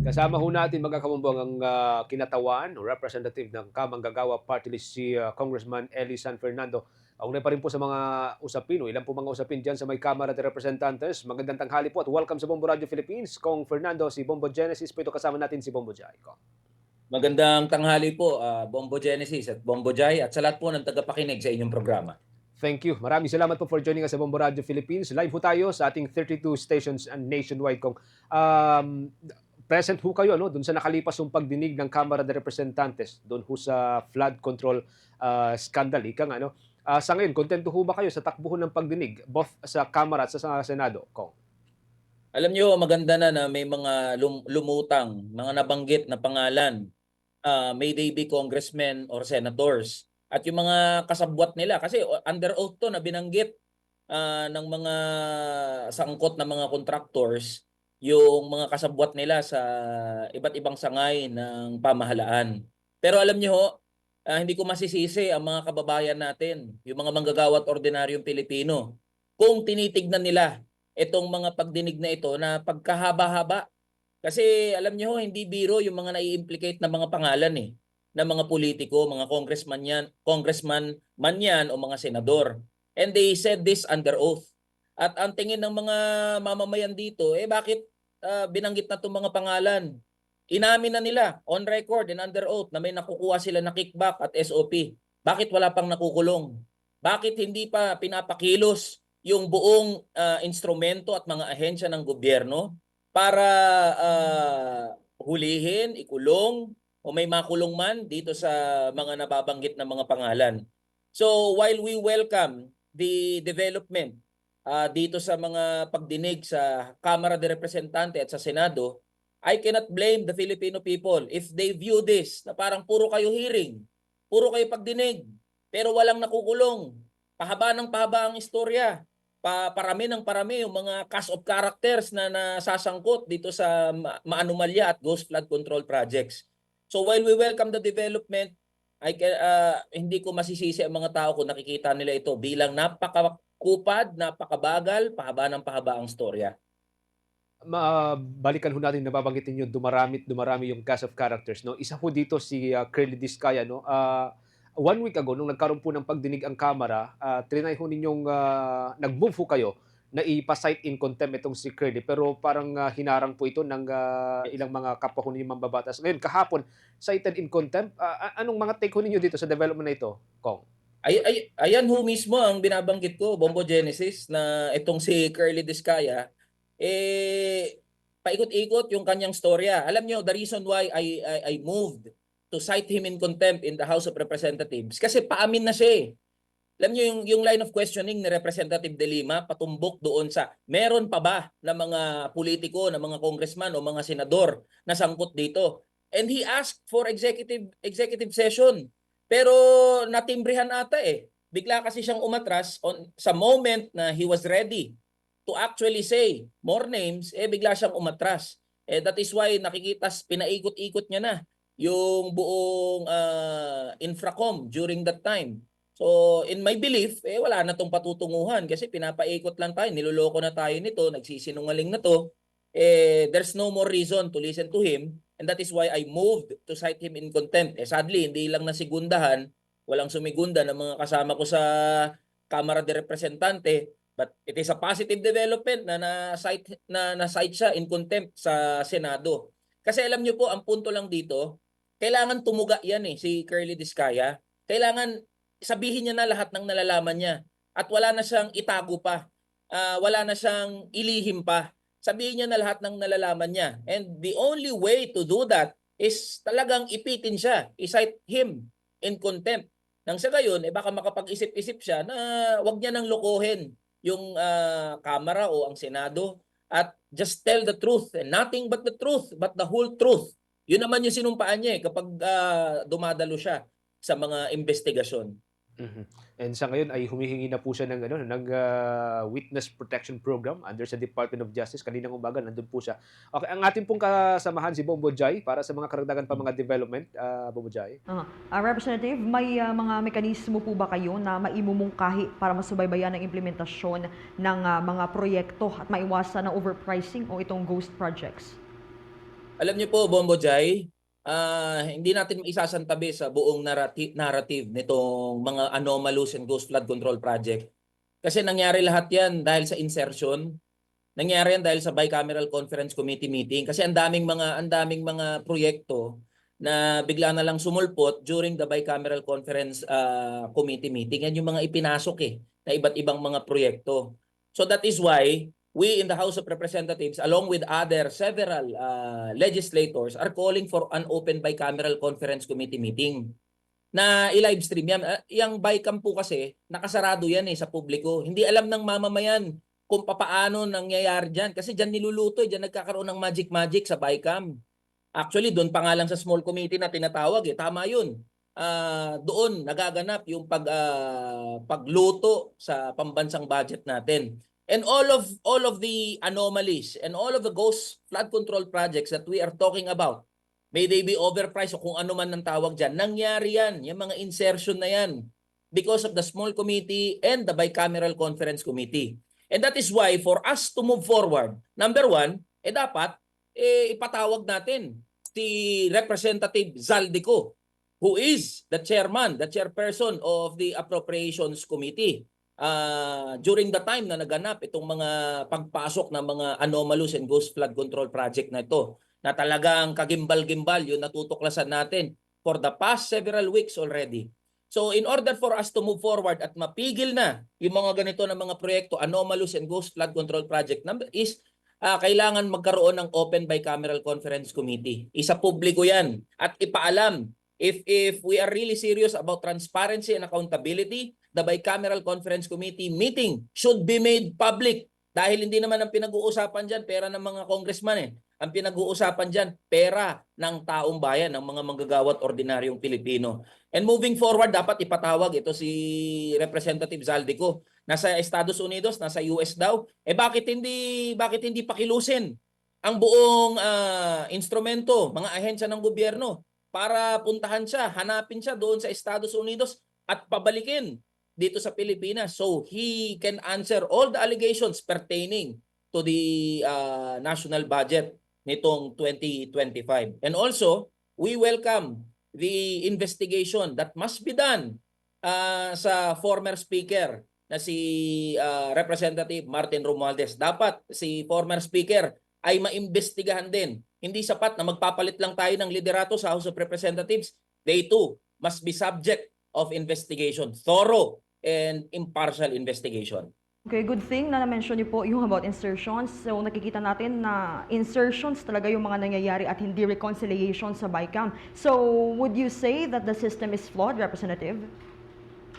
Kasama ho natin mga kamumbang ang kinatawan o representative ng Kamanggagawa Party List si Congressman Eli San Fernando. Kaunay pa rin po sa mga usapin o ilan po mga usapin dyan sa may Kamara de Representantes. Magandang tanghali po at welcome sa Bombo Radio Philippines. Kong Fernando, si Bombo Genesis po ito kasama natin si Bombo Jai. Magandang tanghali po, Bombo Genesis at Bombo Jai at sa lahat po ng tagapakinig sa inyong programa. Thank you. Maraming salamat po for joining us sa Bombo Radio Philippines. Live po tayo sa ating 32 stations and nationwide. Kung present ho kayo doon sa nakalipas yung pagdinig ng Kamara de Representantes doon ho sa flood control scandal. Sa ngayon, kontento ho ba kayo sa takbuhan ng pagdinig both sa Kamara at sa Senado? Kong. Alam niyo, maganda na may mga lumutang, mga nabanggit na pangalan, may they be congressmen or senators. At yung mga kasabwat nila, kasi under oath to na binanggit ng mga sangkot na mga contractors, yung mga kasabwat nila sa iba't ibang sangay ng pamahalaan. Pero alam niyo, hindi ko masisisi ang mga kababayan natin, yung mga manggagawa at ordinaryong Pilipino, kung tinitignan nila itong mga pagdinig na ito na pagkahaba-haba. Kasi alam niyo, hindi biro yung mga nai-implicate na mga pangalan ng mga politiko, mga congressman man yan o mga senador. And they said this under oath. At ang tingin ng mga mamamayan dito, bakit binanggit na itong mga pangalan? Inamin na nila on record and under oath na may nakukuha sila na kickback at SOP. Bakit wala pang nakukulong? Bakit hindi pa pinapakilos yung buong instrumento at mga ahensya ng gobyerno para hulihin, ikulong, o may makulong man dito sa mga nababanggit na mga pangalan. So while we welcome the development dito sa mga pagdinig sa Kamara de Representante at sa Senado, I cannot blame the Filipino people if they view this na parang puro kayo hearing, puro kayo pagdinig, pero walang nakukulong. Pahaba ng pahaba ang istorya. Parami ng parami yung mga cast of characters na nasasangkot dito sa maanumalya at ghost flood control projects. So while we welcome the development, hindi ko masisisi ang mga tao kung nakikita nila ito bilang napakakupad, napakabagal, pahaba ng pahaba ang storya. Balikan ho natin nababanggit niyo dumarami yung cast of characters, no? Isa po dito si Curly Discaya, no? 1 week ago nung nagkaroon po ng pagdinig ang Kamara, trinay ho ninyong nag-move ho kayo na ipa-cite in contempt itong si Curly, pero parang hinarang po ito ng ilang mga kapwa ho ninyong mambabatas. Ngayon kahapon cited in contempt. Anong mga take ho ninyo dito sa development na ito, Kong? Ayan ho mismo ang binabanggit ko, Bombo Genesis, na itong si Curly Discaya, paikot-ikot yung kanyang storya. Alam nyo, the reason why I moved to cite him in contempt in the House of Representatives, kasi paamin na siya. Alam niyo yung line of questioning ni Representative De Lima patumbok doon sa meron pa ba na mga politiko, na mga congressman o mga senador na sangkot dito. And he asked for executive session. Pero natimbrihan ata Bigla kasi siyang umatras sa moment na he was ready to actually say more names, bigla siyang umatras. That is why nakikita pinaikot-ikot niya na yung buong infracom during that time. So in my belief, wala na tong patutunguhan kasi pinapaikot lang tayo, niloloko na tayo nito, nagsisinungaling na to. There's no more reason to listen to him, and that is why I moved to cite him in contempt. Sadly, hindi lang nasigundahan, walang sumigunda ng mga kasama ko sa Kamara de Representante, but it is a positive development na na-cite siya in contempt sa Senado. Kasi alam niyo po, ang punto lang dito, kailangan tumuga yan si Curly Discaya. Kailangan sabihin niya na lahat ng nalalaman niya at wala na siyang itago pa. Wala na siyang ilihim pa. Sabihin niya na lahat ng nalalaman niya. And the only way to do that is talagang ipitin siya. I-cite him in contempt. Nang sa gayon, baka makapag-isip-isip siya na wag niya nang lokohin yung Kamara o ang Senado at just tell the truth and nothing but the truth, but the whole truth. Yun naman yung sinumpaan niya kapag dumadalo siya sa mga investigasyon. And sa ngayon ay humihingi na po siya ng witness protection program under sa Department of Justice. Kaninang umaga nandun po siya. Okay, ang ating pong kasamahan si Bombo Jai para sa mga karagdagan pa mga development, Bombo Jai. Representative, may mga mekanismo po ba kayo na maimumungkahi para masubaybayan ang implementasyon ng mga proyekto at maiwasan ng overpricing o itong ghost projects? Alam niyo po, Bombo Jai, hindi natin maisasantabi sa buong narrative nitong mga anomalous and ghost flood control project. Kasi nangyari lahat yan dahil sa insertion. Nangyari yan dahil sa bicameral conference committee meeting. Kasi ang daming mga proyekto na bigla na lang sumulpot during the bicameral conference committee meeting. Yan yung mga ipinasok na iba't ibang mga proyekto. So that is why we in the House of Representatives, along with other several legislators, are calling for an open bicameral conference committee meeting na i-live stream yan. Yung BICAM po kasi, nakasarado yan sa publiko. Hindi alam ng mamamayan kung papaano nangyayari dyan. Kasi dyan niluluto, dyan nagkakaroon ng magic sa BICAM. Actually, doon pa nga lang sa small committee na tinatawag, tama yun. Doon nagaganap yung pagluto sa pambansang budget natin. And all of the anomalies and all of the ghost flood control projects that we are talking about, may they be overpriced o kung ano man ang tawag dyan, nangyari yan, yung mga insertion na yan, because of the small committee and the bicameral conference committee. And that is why for us to move forward, number one, dapat ipatawag natin si Representative Zaldico, who is the chairperson of the Appropriations Committee. During the time na naganap itong mga pagpasok ng mga anomalous and ghost flood control project na ito, na talagang kagimbal-gimbal yung natutuklasan natin for the past several weeks already. So in order for us to move forward at mapigil na yung mga ganito na mga proyekto, anomalous and ghost flood control project, is kailangan magkaroon ng open bicameral conference committee. Isa publiko yan at ipaalam if we are really serious about transparency and accountability, the bicameral conference committee meeting should be made public. Dahil hindi naman ang pinag-uusapan dyan pera ng mga congressman Ang pinag-uusapan dyan, pera ng taong bayan, ng mga manggagawat ordinaryong Pilipino. And moving forward, dapat ipatawag ito si Representative Zaldico. Nasa Estados Unidos, nasa US daw. Bakit hindi pakilusin ang buong instrumento, mga ahensya ng gobyerno para puntahan siya, hanapin siya doon sa Estados Unidos at pabalikin dito sa Pilipinas so he can answer all the allegations pertaining to the national budget nitong 2025. And also, we welcome the investigation that must be done sa former speaker na si Representative Martin Romualdez. Dapat si former speaker ay maimbestigahan din. Hindi sapat na magpapalit lang tayo ng liderato sa House of Representatives. They too must be subject of investigation, thorough and impartial investigation. Okay, good thing na na-mention niyo po yung about insertions. So nakikita natin na insertions talaga yung mga nangyayari at hindi reconciliation sa BICAM. So would you say that the system is flawed, Representative?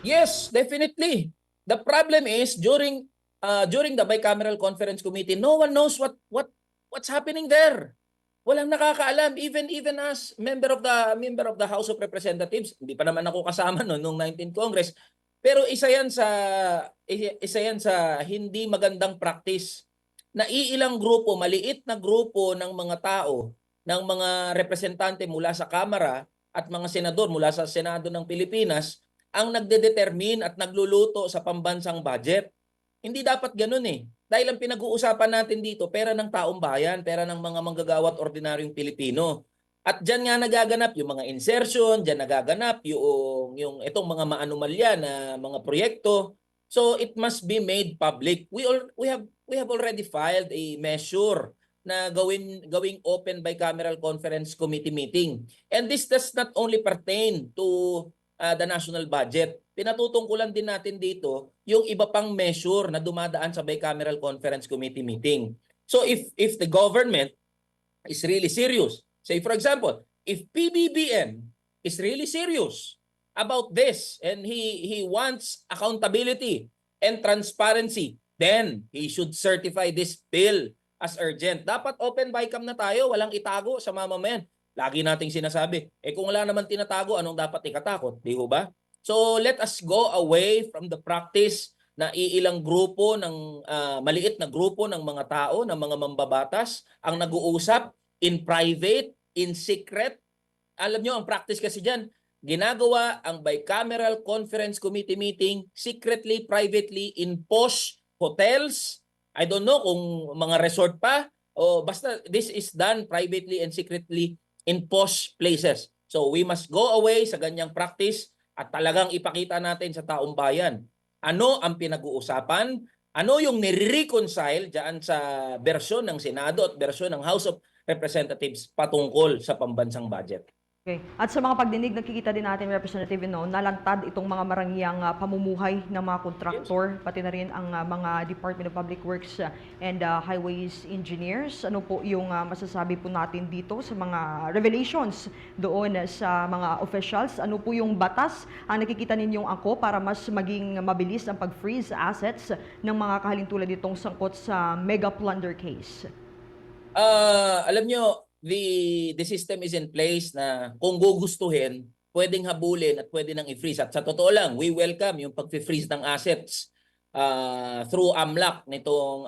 Yes, definitely. The problem is during the bicameral conference committee, no one knows what's happening there. Walang nakakaalam, even as member of the House of Representatives. Hindi pa naman ako kasama noong 19th Congress. Pero isa yan sa hindi magandang practice na iilang grupo, maliit na grupo ng mga tao, ng mga representante mula sa Kamara at mga senador mula sa Senado ng Pilipinas ang nagdedetermine at nagluluto sa pambansang budget. Hindi dapat ganun Dahil ang pinag-uusapan natin dito, pera ng taong bayan, pera ng mga manggagawat ordinaryong Pilipino. At dyan nga nagaganap yung mga insertion, dyan nagaganap yung itong mga maanomalya na mga proyekto. So it must be made public. We have already filed a measure na gawing open bicameral conference committee meeting. And this does not only pertain to the national budget. Pinatutungkulan din natin dito yung iba pang measure na dumadaan sa bicameral conference committee meeting. So if the government is really serious, say for example, if PBBM is really serious about this and he wants accountability and transparency, then he should certify this bill as urgent. Dapat open BICAM na tayo, walang itago sa mamamayan. Lagi nating sinasabi, kung wala naman tinatago, anong dapat ikatakot? Di ba? So let us go away from the practice na iilang grupo ng maliit na grupo ng mga tao, ng mga mambabatas ang nag-uusap in private, in secret. Alam nyo, ang practice kasi dyan, ginagawa ang bicameral conference committee meeting secretly, privately, in posh hotels. I don't know kung mga resort pa o basta this is done privately and secretly in posh places. So we must go away sa ganyang practice at talagang ipakita natin sa taong bayan ano ang pinag-uusapan, ano yung nire-reconcile dyan sa bersyon ng Senado at bersyon ng House of Representatives patungkol sa pambansang budget. Okay. At sa mga pagdinig, nakikita din natin, Representative, nalantad itong mga marangyang pamumuhay ng mga kontraktor, pati na rin ang mga Department of Public Works and Highways Engineers. Ano po yung masasabi po natin dito sa mga revelations doon sa mga officials? Ano po yung batas ang nakikita ninyong ako para mas maging mabilis ang pag-freeze assets ng mga kahalintulad itong sangkot sa mega plunder case? Alam nyo, the system is in place na kung gugustuhin, pwedeng habulin at pwede nang i-freeze. At sa totoo lang, we welcome yung pag-freeze ng assets through AMLAC nitong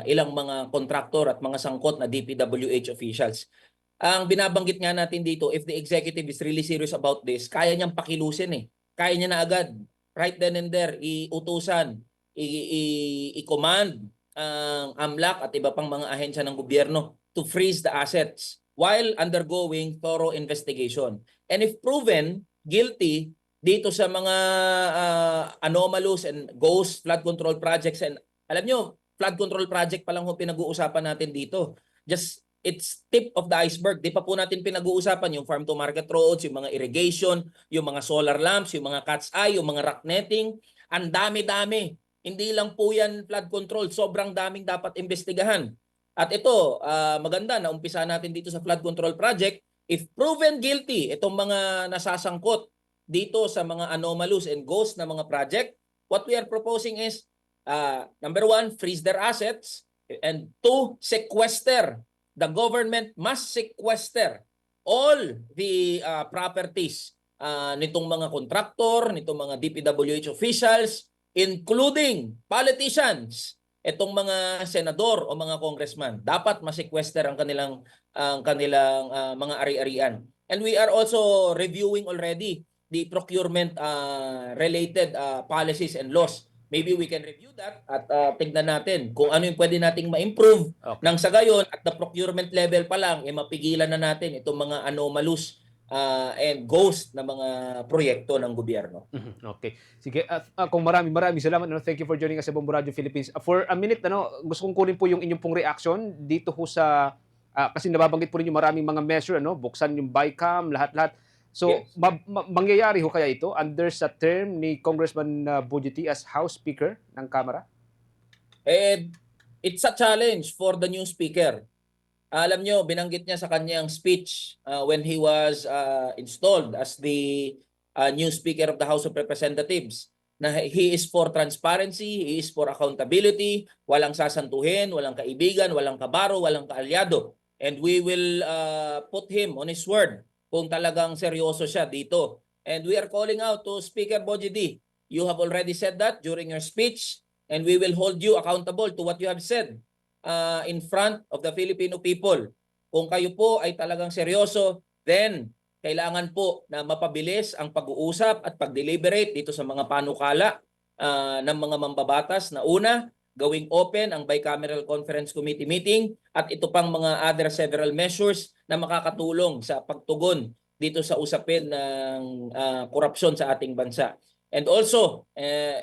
ilang mga kontraktor at mga sangkot na DPWH officials. Ang binabanggit nga natin dito, if the executive is really serious about this, kaya niyang pakilusin eh. Kaya niya na agad, right then and there, iutusan, i-command ang AMLAC at iba pang mga ahensya ng gobyerno to freeze the assets while undergoing thorough investigation. And if proven guilty dito sa mga anomalous and ghost flood control projects, and alam nyo, flood control project pa lang yung pinag-uusapan natin dito. Just, it's tip of the iceberg. Di pa po natin pinag-uusapan yung farm to market roads, yung mga irrigation, yung mga solar lamps, yung mga cat's eye, yung mga rock netting. Ang dami-dami. Hindi lang po yan flood control. Sobrang daming dapat investigahan. At ito, maganda na umpisa natin dito sa flood control project. If proven guilty, itong mga nasasangkot dito sa mga anomalous and ghost na mga project, what we are proposing is, number one, freeze their assets, and two, sequester. The government must sequester all the properties nitong mga kontraktor, nitong mga DPWH officials, including politicians. Itong mga senador o mga congressman, dapat ma-sequester ang kanilang mga ari-arian. And we are also reviewing already the procurement related policies and laws. Maybe we can review that at tignan natin kung ano yung pwede nating ma-improve. Okay. Nang sa gayon, at the procurement level pa lang, mapigilan na natin itong mga anomalous and ghost na mga proyekto ng gobyerno. Okay. Sige, kung maraming salamat. Thank you for joining us sa Bombo Radio Philippines. For a minute, gusto kong kunin po yung inyong pong reaction dito ho sa, kasi nababanggit po ninyo maraming mga measure, buksan yung BICAM, lahat-lahat. So, Yes. mangyayari ho kaya ito under sa term ni Congressman Bujiti as House Speaker ng Kamara? And it's a challenge for the new speaker. Alam nyo, binanggit niya sa kanyang speech when he was installed as the new Speaker of the House of Representatives na he is for transparency, he is for accountability, walang sasantuhin, walang kaibigan, walang kabaro, walang kaalyado. And we will put him on his word kung talagang seryoso siya dito. And we are calling out to Speaker Bojidi. You have already said that during your speech, and we will hold you accountable to what you have said in front of the Filipino people. Kung kayo po ay talagang seryoso, then kailangan po na mapabilis ang pag-uusap at pag-deliberate dito sa mga panukala ng mga mambabatas na una, gawing open ang Bicameral Conference Committee meeting at ito pang mga other several measures na makakatulong sa pagtugon dito sa usapin ng korupsyon sa ating bansa. And also,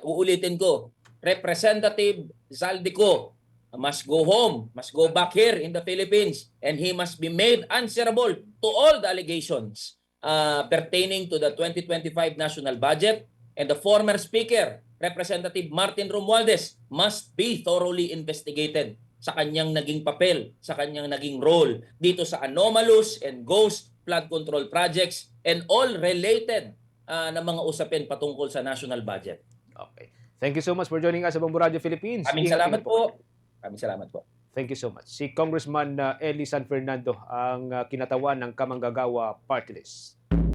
uulitin ko, Representative Zaldico must go home, must go back here in the Philippines, and he must be made answerable to all the allegations pertaining to the 2025 national budget. And the former speaker, Representative Martin Romualdez, must be thoroughly investigated sa kanyang naging papel, sa kanyang naging role dito sa anomalous and ghost flood control projects and all related na mga usapin patungkol sa national budget. Okay. Thank you so much for joining us sa Bombo Radio Philippines. Maraming salamat po. Maraming salamat po. Thank you so much. Si Congressman Eli San Fernando ang kinatawan ng Kamanggagawa Party List.